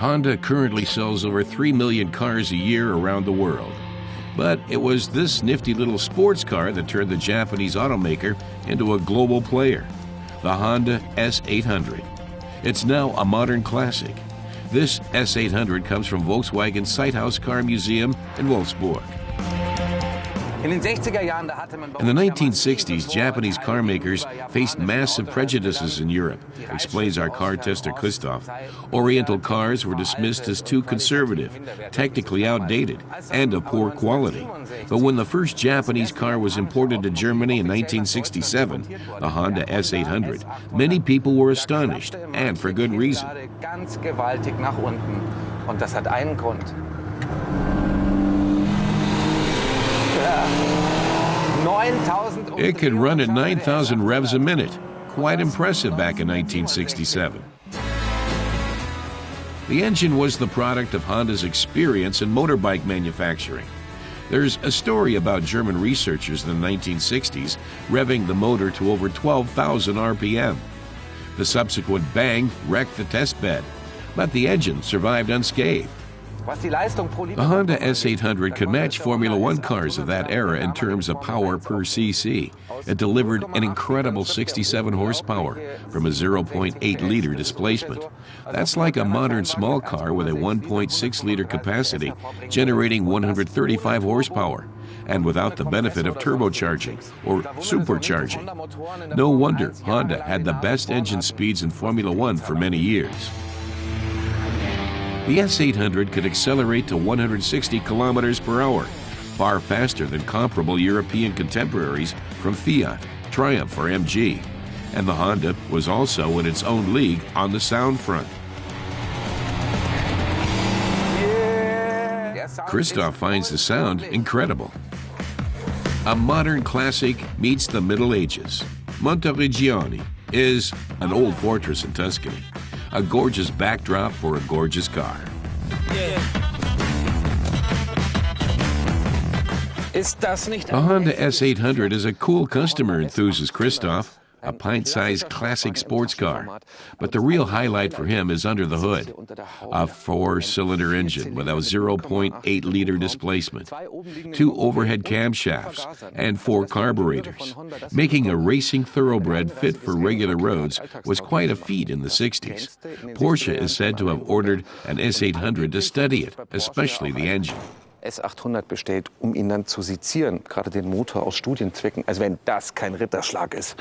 Honda currently sells over 3 million cars a year around the world. But it was this nifty little sports car that turned the Japanese automaker into a global player, the Honda S800. It's now a modern classic. This S800 comes from Volkswagen's Sighthouse Car Museum in Wolfsburg. In the 1960s, Japanese car makers faced massive prejudices in Europe, explains our car tester Christoph. Oriental cars were dismissed as too conservative, technically outdated, and of poor quality. But when the first Japanese car was imported to Germany in 1967, the Honda S800, many people were astonished, and for good reason. It could run at 9,000 revs a minute. Quite impressive back in 1967. The engine was the product of Honda's experience in motorbike manufacturing. There's a story about German researchers in the 1960s revving the motor to over 12,000 RPM. The subsequent bang wrecked the test bed, but the engine survived unscathed. The Honda S800 could match Formula One cars of that era in terms of power per cc. It delivered an incredible 67 horsepower from a 0.8-liter displacement. That's like a modern small car with a 1.6-liter capacity, generating 135 horsepower, and without the benefit of turbocharging or supercharging. No wonder Honda had the best engine speeds in Formula One for many years. The S800 could accelerate to 160 kilometers per hour, far faster than comparable European contemporaries from Fiat, Triumph, or MG. And the Honda was also in its own league on the sound front. Christoph finds the sound incredible. A modern classic meets the Middle Ages. Monteriggioni is an old fortress in Tuscany. A gorgeous backdrop for a gorgeous car. The Honda S800 is a cool customer, enthuses Christoph, a pint-sized classic sports car. But the real highlight for him is under the hood. A 4-cylinder engine with a 0.8-liter displacement, 2 overhead camshafts, and 4 carburetors. Making a racing thoroughbred fit for regular roads was quite a feat in the 60s. Porsche is said to have ordered an S800 to study it, especially the engine. S800 bestellt, ihn dann zu sezieren, gerade den Motor aus Studienzwecken, als wenn das kein Ritterschlag ist.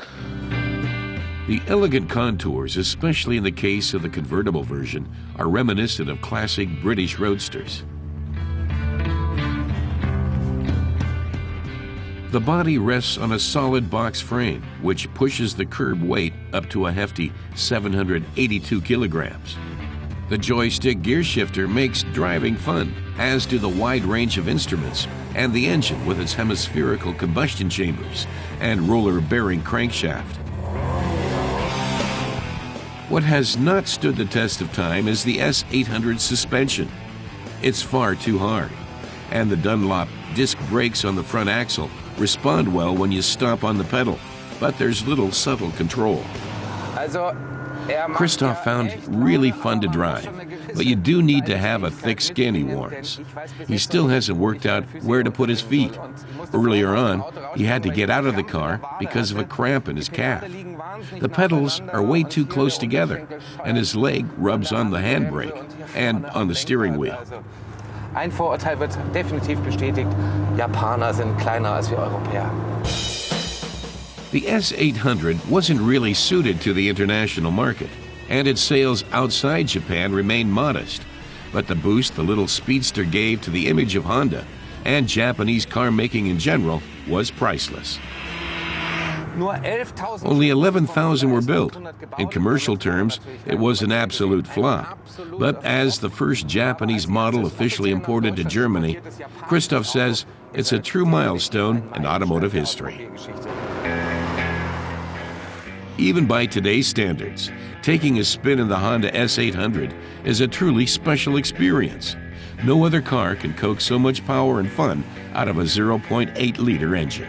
The elegant contours, especially in the case of the convertible version, are reminiscent of classic British roadsters. The body rests on a solid box frame, which pushes the curb weight up to a hefty 782 kilograms. The joystick gear shifter makes driving fun, as do the wide range of instruments, and the engine with its hemispherical combustion chambers and roller-bearing crankshaft. What has not stood the test of time is the S800 suspension. It's far too hard, and the Dunlop disc brakes on the front axle respond well when you stomp on the pedal, but there's little subtle control. Christoph found really fun to drive, but you do need to have a thick skin, he warns. He still hasn't worked out where to put his feet. Earlier on, he had to get out of the car because of a cramp in his calf. The pedals are way too close together, and his leg rubs on the handbrake and on the steering wheel. Ein Vorurteil wird definitiv bestätigt: Japaner sind kleiner als wir Europäer. The S800 wasn't really suited to the international market, and its sales outside Japan remained modest. But the boost the little speedster gave to the image of Honda and Japanese car making in general was priceless. Only 11,000 were built. In commercial terms, it was an absolute flop. But as the first Japanese model officially imported to Germany, Christoph says it's a true milestone in automotive history. Even by today's standards, taking a spin in the Honda S800 is a truly special experience. No other car can coax so much power and fun out of a 0.8-liter engine.